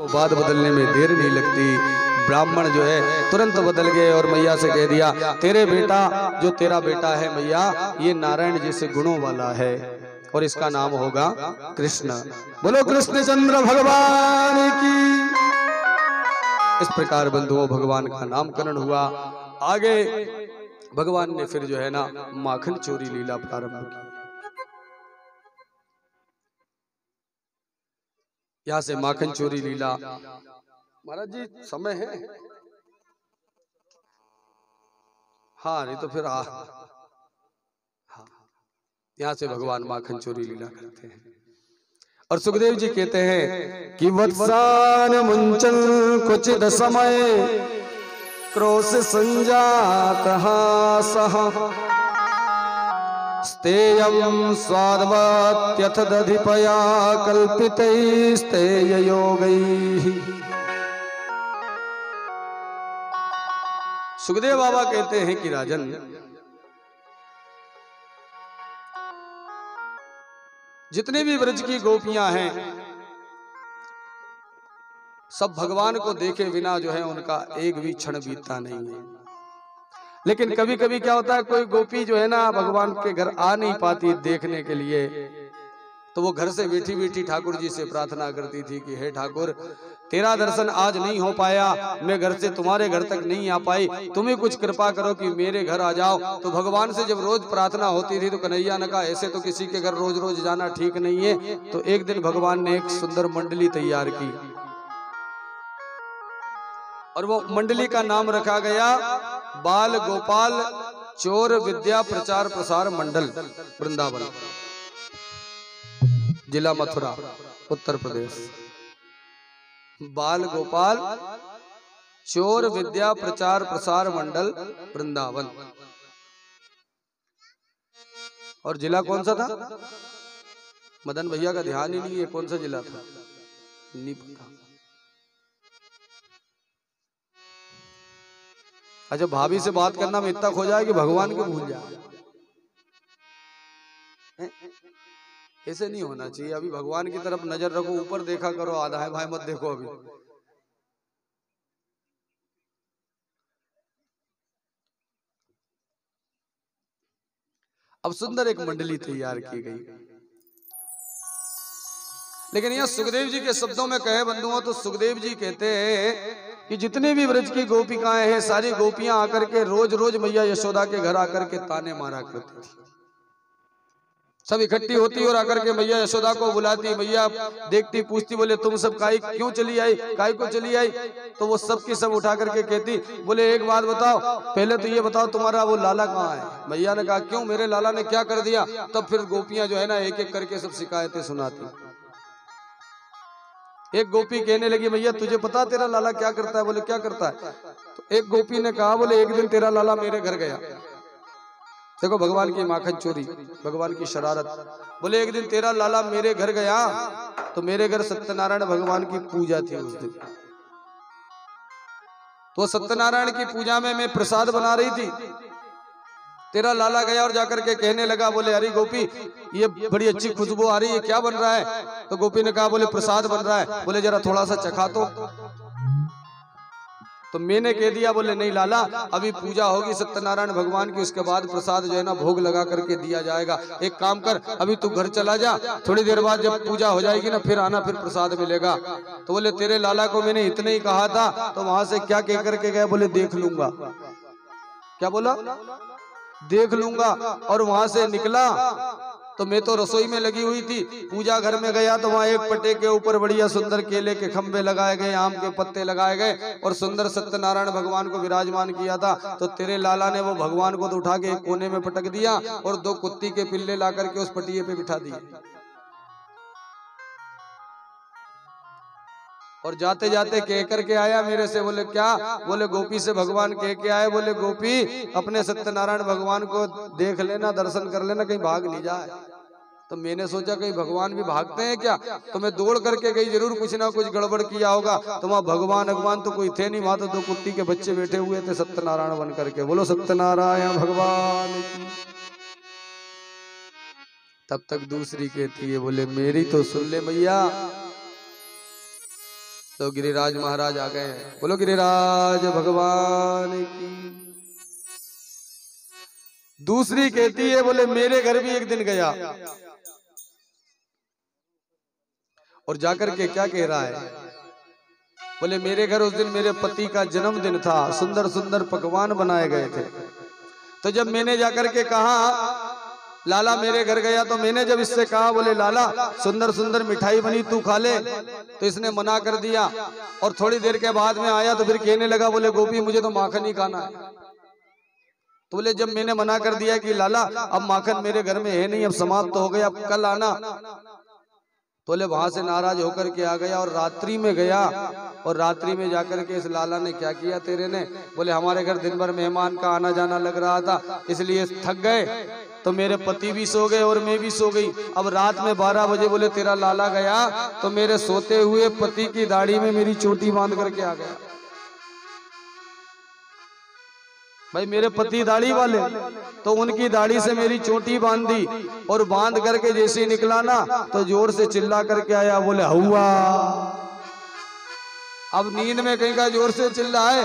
बात बदलने में देर नहीं लगती। ब्राह्मण जो है तुरंत बदल गए और मैया से कह दिया, तेरे बेटा जो तेरा बेटा है मैया, ये नारायण जैसे गुणों वाला है और इसका नाम होगा कृष्ण। बोलो कृष्णचंद्र भगवान की। इस प्रकार बंधुओं भगवान का नामकरण हुआ। आगे भगवान ने फिर जो है ना माखन चोरी लीला प्रारंभ की। यहां से माखन चोरी लीला। महाराज जी समय है? हाँ नहीं तो फिर हाँ, यहां से भगवान माखन चोरी लीला करते हैं। और सुखदेव जी कहते हैं कि वत्सान मुंचन कुचित समय क्रोश संजात सह स्तेयं स्वादवत्यथ दधिपया कल्पितैस्तेय योगैः। सुखदेव बाबा कहते हैं कि राजन, जितने भी ब्रज की गोपियां हैं सब भगवान को देखे बिना जो है उनका एक भी क्षण बीतता नहीं है। लेकिन कभी कभी क्या होता है, कोई गोपी जो है ना भगवान के घर आ नहीं पाती देखने के लिए, तो वो घर से बैठी बैठी ठाकुर जी से प्रार्थना करती थी कि हे ठाकुर, तेरा दर्शन आज नहीं हो पाया, मैं घर से तुम्हारे घर तक नहीं आ पाई, तुम्हें कुछ कृपा करो कि मेरे घर आ जाओ। तो भगवान से जब रोज प्रार्थना होती थी तो कन्हैया ने कहा ऐसे तो किसी के घर रोज रोज जाना ठीक नहीं है। तो एक दिन भगवान ने एक सुंदर मंडली तैयार की और वो मंडली का नाम रखा गया बाल गोपाल चोर विद्या प्रचार प्रसार मंडल, वृंदावन, जिला मथुरा, उत्तर प्रदेश। बाल गोपाल चोर विद्या प्रचार प्रसार मंडल, वृंदावन। और जिला कौन सा था? मदन भैया का ध्यान ही नहीं है कौन सा जिला था, नहीं पता। अच्छा, भाभी से बात करना में इतना खो जाए कि भगवान को भूल जाए, ऐसे नहीं होना चाहिए। अभी भगवान की तरफ नजर रखो, ऊपर देखा करो, आधा है भाई मत देखो अभी। अब सुंदर एक मंडली तैयार की गई। लेकिन यह सुखदेव जी के शब्दों में कहे बंधुओं तो सुखदेव जी कहते हैं कि जितनी भी ब्रज की गोपिकाएं हैं सारी गोपियां आकर के रोज रोज मैया यशोदा के घर आकर के ताने मारा करती थी। सब इकट्ठी होती और आकर के मैया यशोदा को बुलाती, मैया देखती पूछती, बोले तुम सब काई क्यों चली आई, काई को चली आई? तो वो सब की सब उठा करके कहती, बोले एक बात बताओ, पहले तो ये बताओ तुम्हारा वो लाला कहाँ है? मैया ने कहा क्यों, मेरे लाला ने क्या कर दिया? तब फिर गोपियां जो है ना एक एक करके सब शिकायतें सुनाती। एक गोपी कहने लगी, भैया तुझे पता तेरा लाला क्या करता है? बोले क्या करता है? तो एक गोपी ने कहा, बोले एक दिन तेरा लाला मेरे घर गया। देखो भगवान की माखन चोरी, भगवान की शरारत। बोले एक दिन तेरा लाला मेरे घर गया तो मेरे घर सत्यनारायण भगवान की पूजा थी उस दिन। तो सत्यनारायण की पूजा में मैं प्रसाद बना रही थी, तेरा लाला गया और जाकर के कहने लगा, बोले अरे गोपी ये बड़ी अच्छी खुशबू आ रही है, क्या बन रहा है? तो गोपी ने कहा, बोले प्रसाद बन रहा है। बोले जरा थोड़ा सा चखा तो मैंने कह दिया, बोले नहीं लाला, अभी पूजा होगी सत्यनारायण भगवान की, उसके बाद प्रसाद जो है ना भोग लगा करके दिया जाएगा। एक काम कर, अभी तू घर चला जा, थोड़ी देर बाद जब पूजा हो जाएगी ना फिर आना, फिर प्रसाद मिलेगा। तो बोले तेरे लाला को मैंने इतने ही कहा था, तो वहां से क्या कह करके गए? बोले देख लूंगा। क्या बोला? देख लूंगा। और वहां से निकला तो मैं तो रसोई में लगी हुई थी, पूजा घर में गया तो वहां एक पट्टे के ऊपर बढ़िया सुंदर केले के खंबे लगाए गए, आम के पत्ते लगाए गए और सुंदर सत्यनारायण भगवान को विराजमान किया था। तो तेरे लाला ने वो भगवान को तो उठा के एक कोने में पटक दिया और दो कुत्ती के पिल्ले ला करके उस पटिये पे बिठा दिए। और जाते जाते कह करके आया मेरे से, बोले क्या? बोले गोपी से भगवान कह के आए, बोले गोपी अपने सत्यनारायण भगवान को देख लेना, दर्शन कर लेना, कहीं भाग नहीं जाए। तो मैंने सोचा कहीं भगवान भी भागते हैं क्या? तो मैं दौड़ करके गई, जरूर कुछ ना कुछ गड़बड़ किया होगा। तो वहां भगवान तो कोई थे नहीं, वहां तो दो कुत्ती के बच्चे बैठे हुए थे सत्यनारायण बन करके। बोलो सत्यनारायण भगवान की। तब तक दूसरी कहती है, बोले मेरी तो सुन ले मैया, तो गिरिराज महाराज आ गए हैं। बोलो गिरिराज भगवान की। दूसरी कहती है बोले मेरे घर भी एक दिन गया और जाकर के क्या कह रहा है, बोले मेरे घर उस दिन मेरे पति का जन्मदिन था, सुंदर सुंदर पकवान बनाए गए थे। तो जब मैंने जाकर के कहा लाला मेरे घर गया, तो मैंने जब इससे कहा बोले लाला सुंदर सुंदर मिठाई बनी तू खा ले, तो इसने मना कर दिया। और थोड़ी देर के बाद में आया तो फिर कहने लगा बोले गोपी मुझे तो माखन ही खाना है। तो बोले जब मैंने मना कर दिया कि लाला अब माखन मेरे घर में है नहीं, अब समाप्त हो गया, अब कल आना, तो बोले वहां से नाराज होकर के आ गया और रात्रि में गया। और रात्रि में जाकर के इस लाला ने क्या किया तेरे ने, बोले हमारे घर दिन भर मेहमान का आना जाना लग रहा था, इसलिए थक गए, तो मेरे पति भी सो गए और मैं भी सो गई। अब रात में 12 बजे बोले तेरा लाला गया तो मेरे सोते हुए पति की दाढ़ी में मेरी चोटी बांध करके आ गया। भाई मेरे पति दाढ़ी वाले, तो उनकी दाढ़ी से मेरी चोटी बांधी और बांध करके जैसे निकला ना तो जोर से चिल्ला करके आया बोले हुआ। अब नींद में कहीं का जोर से चिल्लाए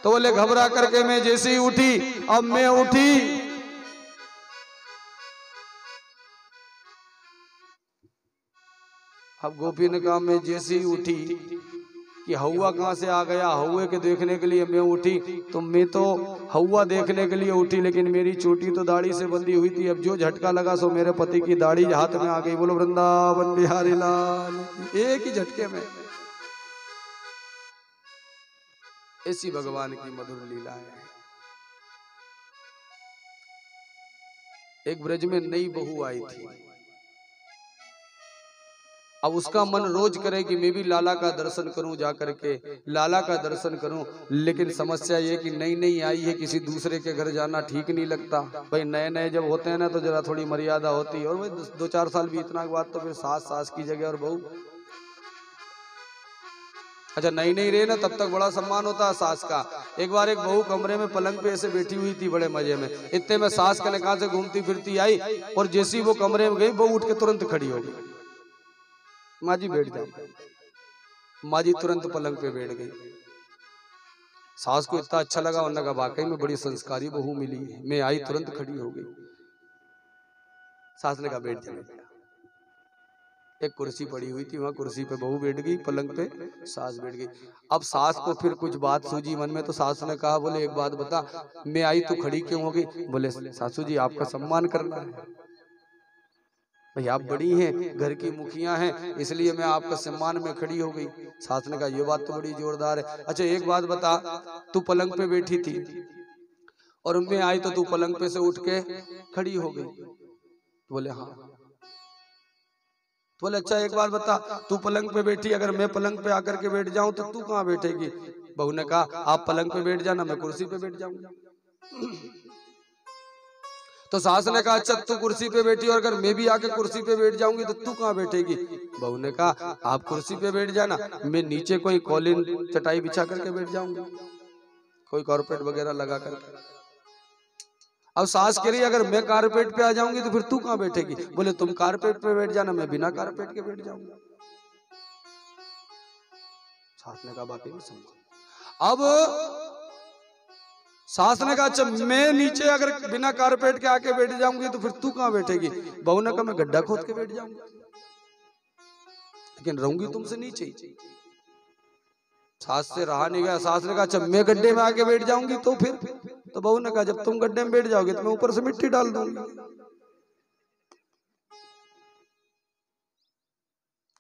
तो बोले घबरा करके मैं जैसे ही उठी, अब मैं उठी अब गोपी ने कहा मैं जैसे ही उठी कि हवा कहाँ से आ गया, हवा के देखने के लिए मैं उठी, तो मैं तो हवा देखने के लिए उठी लेकिन मेरी चोटी तो दाढ़ी से बंधी हुई थी। अब जो झटका लगा सो मेरे पति की दाढ़ी हाथ में आ गई। बोलो वृंदावन बिहारी लाल, एक ही झटके में। ऐसी भगवान की मधुर लीला है। एक ब्रज में नई बहू आई थी, अब उसका मन रोज करे कि मैं भी लाला का दर्शन करूं, जाकर के लाला का दर्शन करूं, लेकिन समस्या ये कि नई नई आई है, किसी दूसरे के घर जाना ठीक नहीं लगता। भाई नए नए जब होते हैं ना तो जरा थोड़ी मर्यादा होती है, और भाई 2-4 साल बीतने के बाद तो फिर सास की जगह और बहू। अच्छा नई नई रहे ना तब तक बड़ा सम्मान होता है सास का। एक बार एक बहू कमरे में पलंग पे ऐसे बैठी हुई थी बड़े मजे में, इतने में सास कने कहां से घूमती फिरती आई और जैसी वो कमरे में गई बहू उठ के तुरंत खड़ी हो गई। माँ जी बैठ जाओ। माँ जी तुरंत पलंग पे बैठ गई। सास को इतना अच्छा लगा, उन्होंने कहा वाकई में बड़ी संस्कारी बहू मिली है। मैं आई तुरंत खड़ी हो गई। सास ने कहा बैठ जाओ। एक कुर्सी पड़ी हुई थी, वहां कुर्सी पे बहू बैठ गई, पलंग पे सास बैठ गई। अब सास को फिर कुछ बात सूझी मन में, तो सास ने कहा बोले एक बात बता, मैं आई तो खड़ी क्यों हो गई? बोले सासू जी आपका सम्मान करना है, भाई आप बड़ी हैं, घर की मुखिया हैं, इसलिए मैं आपका सम्मान में खड़ी हो गई। सास ने कहा ये बात तो बड़ी जोरदार है। अच्छा एक बात बता, तू पलंग पे बैठी थी और मैं आई तो तू पलंग पे से उठ के खड़ी हो गई। बोले हाँ। बोले अच्छा एक बात बता, तू पलंग पे बैठी, अगर मैं पलंग पे आकर के बैठ जाऊं तो तू कहाँ बैठेगी? बहू ने कहा आप पलंग पे बैठ जाना, मैं कुर्सी पे बैठ जाऊंगा। तो सास ने कहा अच्छा तू कुर्सी पे बैठी और अगर मैं भी आके कुर्सी पे बैठ जाऊंगी तो तू कहाँ बैठेगी? बहू ने कहा आप कुर्सी पे बैठ जाना, मैं नीचे कोई कॉलिन चटाई बिछा करके बैठ जाऊंगी, कोई कारपेट वगैरह लगा करके। अब सास कह रही अगर मैं कारपेट पे आ जाऊंगी तो फिर तू कहाँ बैठेगी? बोले तुम कारपेट पे बैठ जाना, मैं बिना कारपेट के बैठ जाऊंगा। सास ने कहा बाकी नहीं समझा। अब सास ने कहा अच्छा मैं नीचे अगर बिना कारपेट के आके बैठ जाऊंगी तो फिर तू कहाँ बैठेगी? बहू ने कहा मैं गड्ढा खोद के बैठ जाऊंगी, लेकिन रहूंगी तुमसे नीचे ही। सास से रहा नहीं गया। सास ने कहा अच्छा मैं गड्ढे में आके बैठ जाऊंगी तो फिर? तो बहू ने कहा जब तुम गड्ढे में बैठ जाओगे तो मैं ऊपर से मिट्टी डाल दूंगी।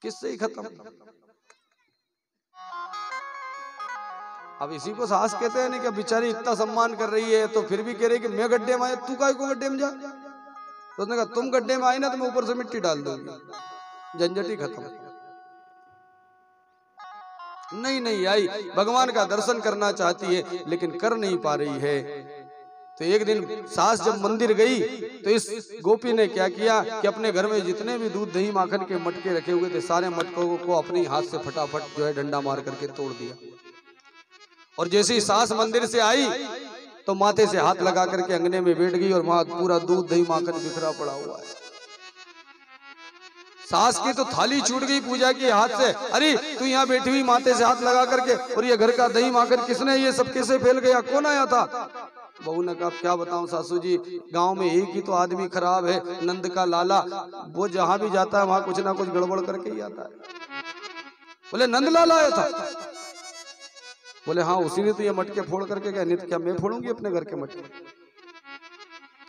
किससे ही खत्म। अब इसी को सास कहते हैं नहीं कि बेचारी इतना सम्मान कर रही है तो फिर भी कह रही कि मैं गड्ढे में आया, तू काहे को गड्ढे में जा? तो उसने कहा तुम गड्ढे में आई ना तो मैं ऊपर से मिट्टी डाल दूंगी, झंझट ही खत्म। नहीं आई, भगवान का दर्शन करना चाहती है लेकिन कर नहीं पा रही है। तो एक दिन सास जब मंदिर गई तो इस गोपी ने क्या किया कि अपने घर में जितने भी दूध दही माखन के मटके रखे हुए थे सारे मटकों को अपने हाथ से फटाफट जो है डंडा मार करके तोड़ दिया। और जैसे ही सास मंदिर से आई तो माथे से हाथ लगा करके अंगने में बैठ गई और वहां पूरा दूध दही माखन बिखरा पड़ा हुआ है। सास की तो थाली छूट गई पूजा की हाथ से। अरे तू यहाँ बैठी हुई माथे से हाथ लगा करके, और ये घर का दही माकर किसने, ये सब कैसे फैल गया, कौन आया था? बहू ने कहा क्या बताऊं सासू जी, गांव में एक ही तो आदमी खराब है, नंद का लाला, वो जहां भी जाता है वहां कुछ ना कुछ गड़बड़ करके ही आता है। बोले नंद लाला आया था? बोले हाँ, उसी ने तो ये मटके फोड़ करके गया, नहीं तो क्या मैं फोड़ूंगी अपने घर के मटके?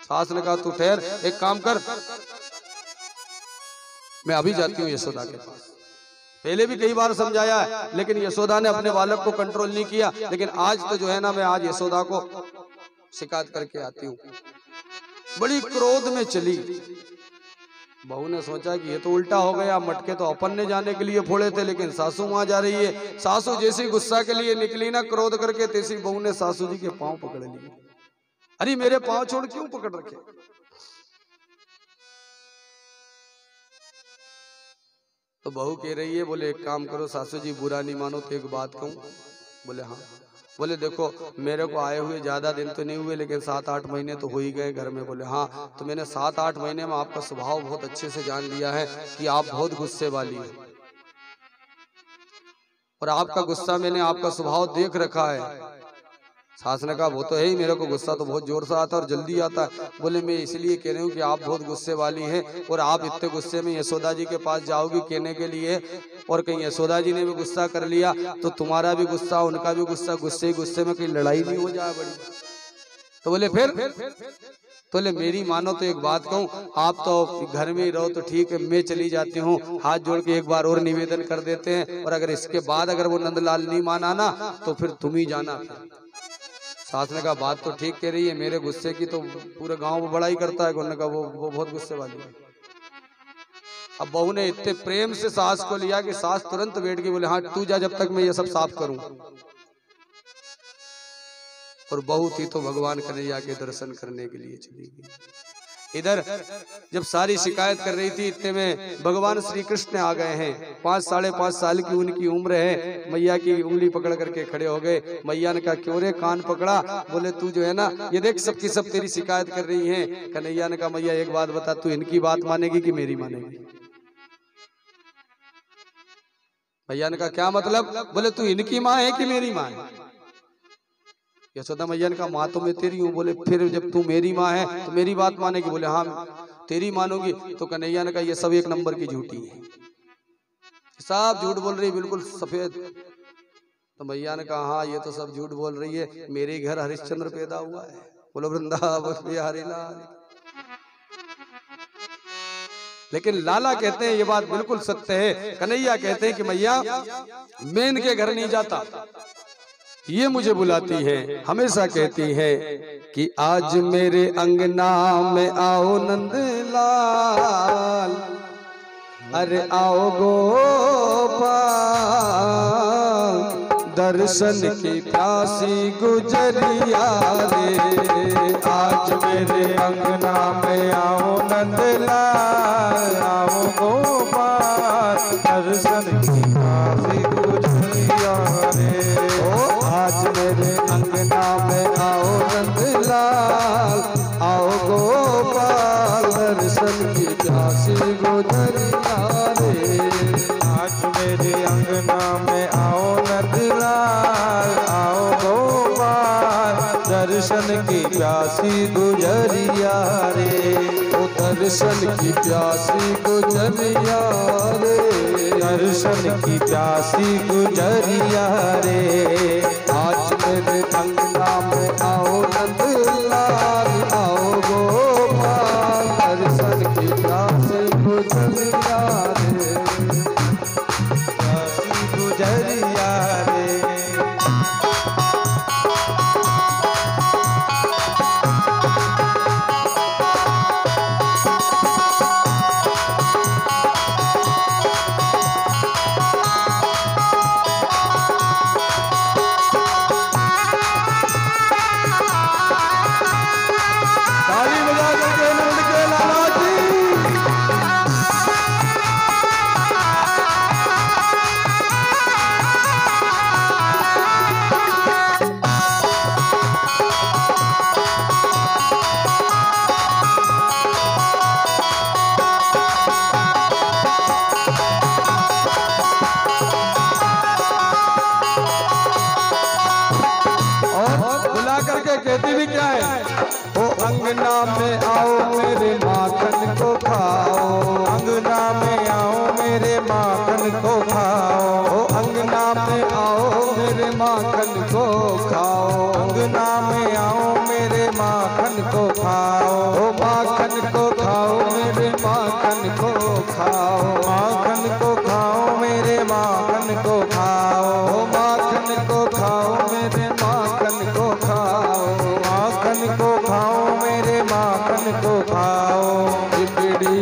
सास ने कहा तू ठहर, एक काम कर, मैं अभी जाती हूँ यशोदा के पास। पहले भी कई बार समझाया है, लेकिन यशोदा ने अपने बालक को कंट्रोल नहीं किया। लेकिन आज तो जो है ना, मैं आज यशोदा को शिकायत करके आती हूँ। बड़ी क्रोध में चली। बहू ने सोचा कि ये तो उल्टा हो गया, मटके तो अपन ने जाने के लिए फोड़े थे, लेकिन सासू वहां जा रही है। सासू जैसी गुस्सा के लिए निकली ना क्रोध करके, तैसी बहू ने सासू जी के पांव पकड़ लिए। अरे मेरे पांव छोड़ क्यों पकड़ रखे? तो बहू कह रही है, बोले एक काम करो सासू जी, बुरा नहीं मानो तो एक बात कहूं? बोले हाँ। बोले देखो, मेरे को आए हुए ज्यादा दिन तो नहीं हुए, लेकिन 7-8 महीने तो हो ही गए घर में। बोले हाँ। तो मैंने 7-8 महीने में आपका स्वभाव बहुत अच्छे से जान लिया है कि आप बहुत गुस्से वाली है, और आपका गुस्सा मैंने आपका स्वभाव देख रखा है। सास ने कहा वो तो है ही, मेरे को गुस्सा तो बहुत जोर से आता है और जल्दी आता है। बोले मैं इसलिए कह रही हूँ कि आप बहुत गुस्से वाली हैं, और आप इतने गुस्से में यशोदा जी के पास जाओगी कहने के लिए, और कहीं यशोदा जी ने भी गुस्सा कर लिया तो तुम्हारा भी गुस्सा, उनका भी गुस्सा, गुस्से ही गुस्से में कहीं लड़ाई नहीं हो जाए बड़ी। तो बोले फिर? तो बोले मेरी मानो तो एक बात कहूँ, आप तो घर में ही रहो तो ठीक है, मैं चली जाती हूँ। हाथ जोड़ के एक बार और निवेदन कर देते हैं, और अगर इसके बाद अगर वो नंदलाल नहीं माना ना तो फिर तुम ही जाना। सास ने कहा बात तो ठीक कह रही है, मेरे गुस्से की तो पूरे गांव में बड़ाई करता है। उन्होंने कहा वो बहुत गुस्से वाली है। अब बहू ने इतने प्रेम से सास को लिया कि सास तुरंत बैठ गई। बोले हाँ तू जा, जब तक मैं ये सब साफ करूं। और बहू थी तो भगवान कन्हैया के दर्शन करने के लिए चली गई। इधर जब सारी शिकायत कर रही थी, इतने में भगवान श्री कृष्ण आ गए हैं। 5-5.5 साल की उनकी उम्र है। मैया की उंगली पकड़ करके खड़े हो गए। मैया ने कहा क्यों रे कान पकड़ा? बोले तू जो है ना, ये देख सबकी सब तेरी शिकायत कर रही है। कन्हैया ने कहा मैया एक बात बता, तू इनकी बात मानेगी कि मेरी मानेगी? मैया ने कहा क्या मतलब? बोले तू इनकी माँ है कि मेरी माँ है? यशोदा मैया ने कहा माँ तो मैं तेरी हूँ। बोले फिर जब तू मेरी माँ है तो मेरी बात मानेगी? बोले हाँ तेरी मानूंगी। तो कन्हैया ने कहा ये सब एक नंबर की झूठी है, सब झूठ बोल रही, बिल्कुल सफेद। तो मैया ने कहा हाँ ये तो सब झूठ बोल रही है, मेरे घर हरिश्चंद्र पैदा हुआ है। बोलो वृंदावन बिहारी लाल। लेकिन लाला कहते हैं ये बात बिल्कुल सत्य है। कन्हैया कहते हैं कि मैया मैं इनके घर नहीं जाता, ये मुझे बुलाती है, हमेशा कहती है कि आज मेरे अंगना में आओ नंदलाल, अरे आओ गोपाल, दर्शन की प्यासी गुजरिया रे। आज मेरे अंगना में आओ नंदलाल, आओ गोपाल, दर्शन की प्यासी गुजरिया रे। आज मेरे अंगना में आओ नंदलाल, आओ गोपाल, दर्शन की प्यासी गुजरिया रे। आज मेरे अंगना में आओ नंदलाल, आओ गोपाल, दर्शन की प्यासी गुजरिया रे। ओ दर्शन की प्यासी गुजरिया रे, दर्शन की प्यासी गुजरिया रे। आज मेरे अंगना में आओ नंदलाल, आओ गोपाल, दर्शन की प्यासी गुजरिया रे, प्यासी गुजरिया रे। में आओ मेरे माखन को खाओ, अंगना में आओ मेरे माखन को खाओ, ओ माखन को खाओ मेरे माखन को खाओ, माखन को खाओ मेरे माखन को खाओ, ओ माखन को खाओ मेरे माखन को खाओ, माखन को खाओ मेरे माखन को खाओ। बिगड़ी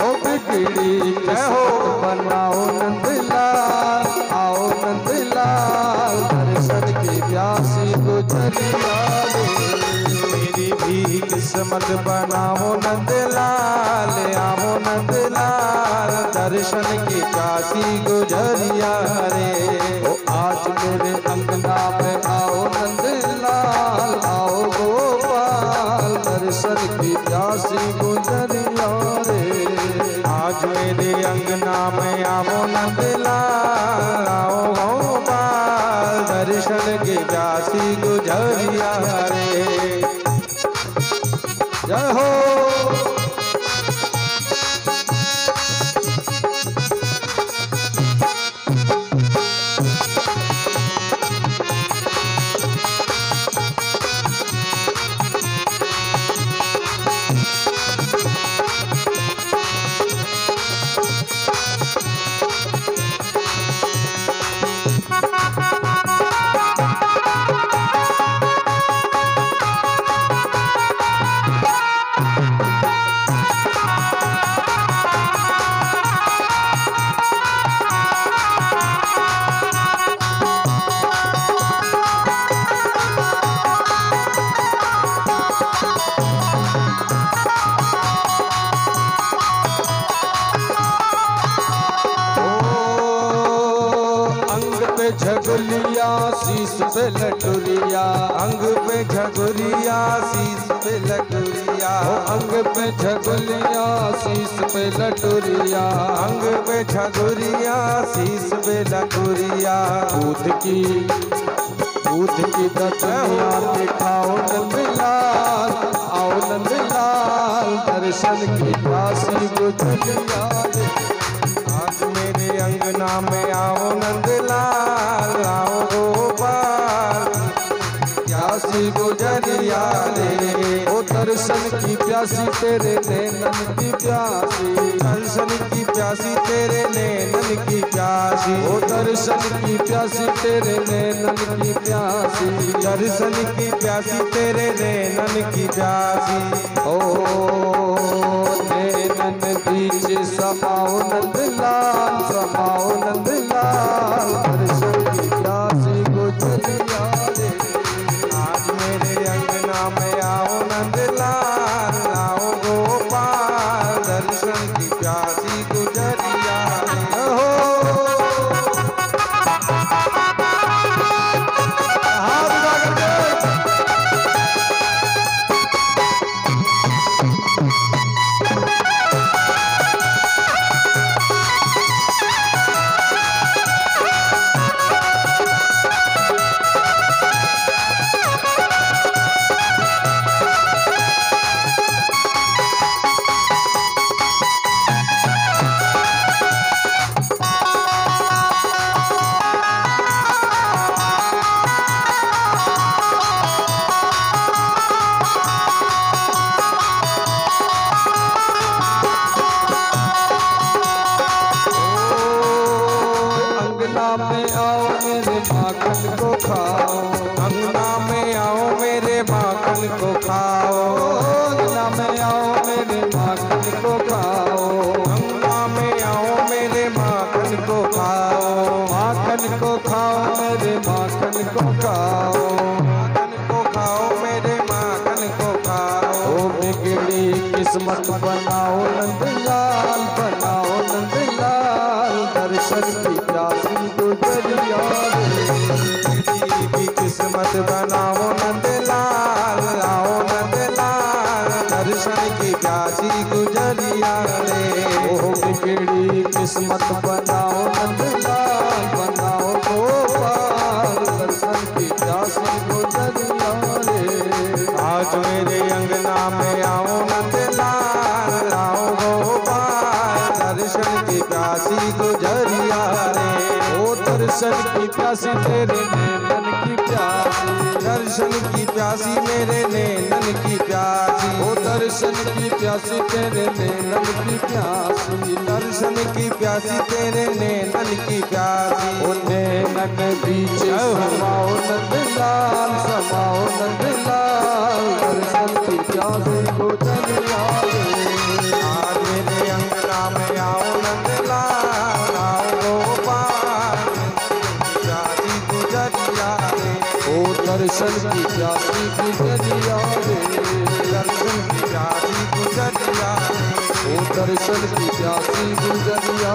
ओ बिगड़ी किस्मत बनाओ नंदलाल, आओ नंदलाल दर्शन की प्यासी गुजरिया मेरी भी किस्मत बनाओ नंदलाल, आओ नंदलाल दर्शन की प्यासी गुजरिया रे। ओ आज मेरे अंगना में आओ नंदलाल, आओ गोपाल दर्शन की प्यासी गुजरिया रे। आज मेरे अंगना में आओ नंदलाल, आओ गोपाल दर्शन की प्यासी गुजरिया रे। जय हो झगुलिया शीश पे लटुरिया, अंग पे झगुरिया शीश पे लटुरिया, अंग पे झगुलिया शीश पे लटुरिया, अंग पे झगुरिया शीश पे लटुरिया। दूध की दतनिया दिखाओ नंदलाल, आओ नंदलाल दर्शन की प्यासी गुजरिया। आज मेरे अंगना में आओ नंदलाल, आओ गोपाल प्यासी गुजरिया रे। ओ दर्शन की प्यासी तेरे नैनन की प्यासी, दर्शन की प्यासी तेरे नैनन की प्यासी, ओ दर्शन की प्यासी तेरे नैनन की प्यासी, दर्शन की प्यासी तेरे नैनन की प्यासी। ओ नैनन बीच समाओ नंदलाल, समाओ नंदलाल दर्शन की प्यासी गुजरिया रे। आज मेरे अंगना में आओ नंदलाल, आओ गोपाल दर्शन की प्यासी गुजरिया रे। में आओ मेरे माखन को खाओ, अंगना में आओ मेरे माखन को खाओ, अंगना में आओ मेरे माखन को खाओ, अंगना में आओ मेरे माखन को खाओ, माखन को खाओ मेरे माखन को खाओ, माखन को खाओ मेरे माखन को खाओ। ओ बिगड़ी किस्मत बनाओ नंदलाल, बनाओ नंदलाल दर्शन की प्यासी गुजरिया की किस्मत बनाओ नंदलाल, आओ नंदलाल दर्शन की प्यासी गुजरिया रे। ओ बिगड़ी किस्मत बनाओ नंदलाल, बनाओ गोपाल दर्शन की प्यासी गुजरिया रे। आज मेरे अंगना में आओ नंदलाल, दर्शन की प्यासी तेरे नैनन की प्यासी, दर्शन की प्यासी मेरे नैनन की प्यासी, ओ दर्शन की प्यासी तेरे नैनन की प्यासी, दर्शन की प्यासी तेरे नैनन की प्यासी। ओ नैनन बीच समाओ नंदलाल, समाओ नंदलाल, दर्शन की प्यासी गुजरिया रे। आज मेरे अंगना में आओ नंदलाल, आओ गोपाल, प्यासी गुजरिया रे। ओ दर्शन की प्यासी गुजरिया रे, दर्शन की प्यासी गुजरिया रे। ओ दर्शन की प्यासी गुजरिया